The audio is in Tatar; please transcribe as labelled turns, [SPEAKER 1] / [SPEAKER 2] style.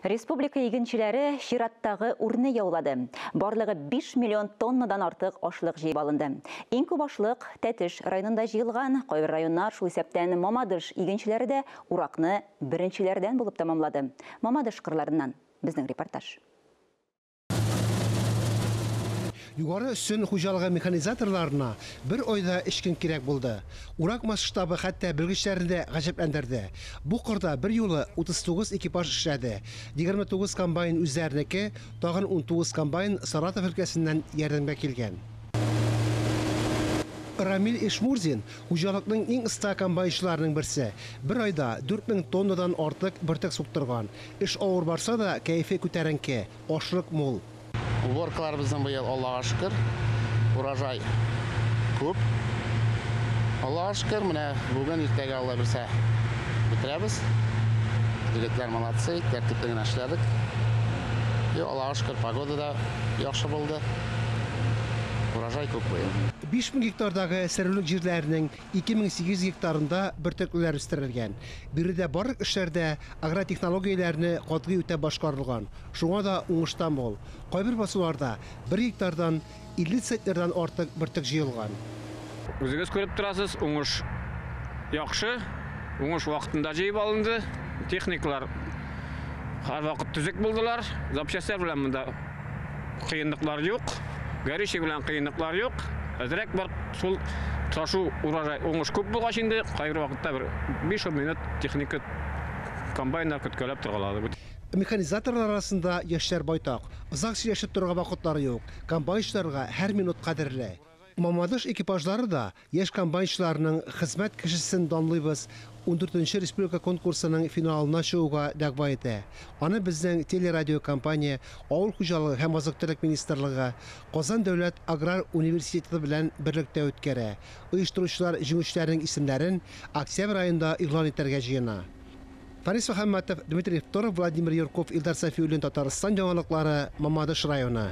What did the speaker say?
[SPEAKER 1] Республика игенчиләре чираттагы урны яулады. Барлыгы 5 миллион тоннадан артык ашлык җыеп алынды. Иң күп ашлык Тәтеш районында җыелган. Кайбер районнар шул исәптән Мамадыш игенчиләре дә уракны беренчеләрдән булып тамамлады. Мамадыш кырларыннан безнең репортаж.
[SPEAKER 2] Югары өсөн хуҗалыгы механизаторларына bir айда эшкин кирәк булды. Урак масштабы хәтта белгечләрне гаҗәпләндерде. Бу кырда bir юлы 39 экипаж эшләде. 29 комбайн үзләренеке, тагын 19 комбайн Саратов өлкәсеннән ярдәмгә килгән. Рамил Ишмурзин хуҗалыкның иң оста комбайнчыларының берсе. Bir айда 4000 тоннадан артык бөртек суктырган. Эш авыр барса да, кәефе күтәренке, ашлык мул.
[SPEAKER 3] Уборкалар безнең быел Аллага шөкер, урожай күп. Аллага шөкер, менә бүген иртәгә Алла берсә бетерәбез. Егетләр молодцы, тәртипле генә эшләдек. Аллага шөкер, погода да яхшы булды. Урожай күп быел.
[SPEAKER 2] 5000 гектардагы сәрелек җирләренең 2800 гектарында бөртекләр үстерелгән. Биредә барлык эшләрдә агротехнологияләрне катгый үтә башкарылган. Шуңа да уңыштан мол. Кайбер басуларда 1 гектардан 50 центнердан артык бөртек җыелган.
[SPEAKER 4] Үзегез күреп торасыз, уңыш яхшы, уңыш вакытында җыеп алынды. Техниклар һәрвакыт төзек булдылар. Запчастьләр белән монда кыенлыклар юк. Горючий белән кыенлыклар юк. Әзрәк бар шул ташу урожай уңыш күп булгач инде, кайбер вакытта бер 5 минут техника комбайннар көткәләп торгалады.
[SPEAKER 2] Механизаторлар арасында яшьләр байтак. Озак сөйләшеп торырга вакытлары юк. Комбайнчыларга һәр минут кадерле. Мамадыш экипажлары да яшь комбайнчыларның хезмәт кешесен данлыйбыз. 14-нче республика конкурсының финалына чыгуга дәгъва итә. Аны безнең телерадио компания, авыл хуҗалыгы һәм азык-төлек министрлыгы, Казан дәүләт аграр университеты белән берлектә үткәрә. Оештыручылар җиңүчеләрнең исемнәрен октябрь аенда игълан итәргә җыена. Фарис Мөхәммәтов, Дмитрий Второв, Владимир Юрков, Илдар Сафиуллин, Татарстан яңалыклары, Мамадыш районы.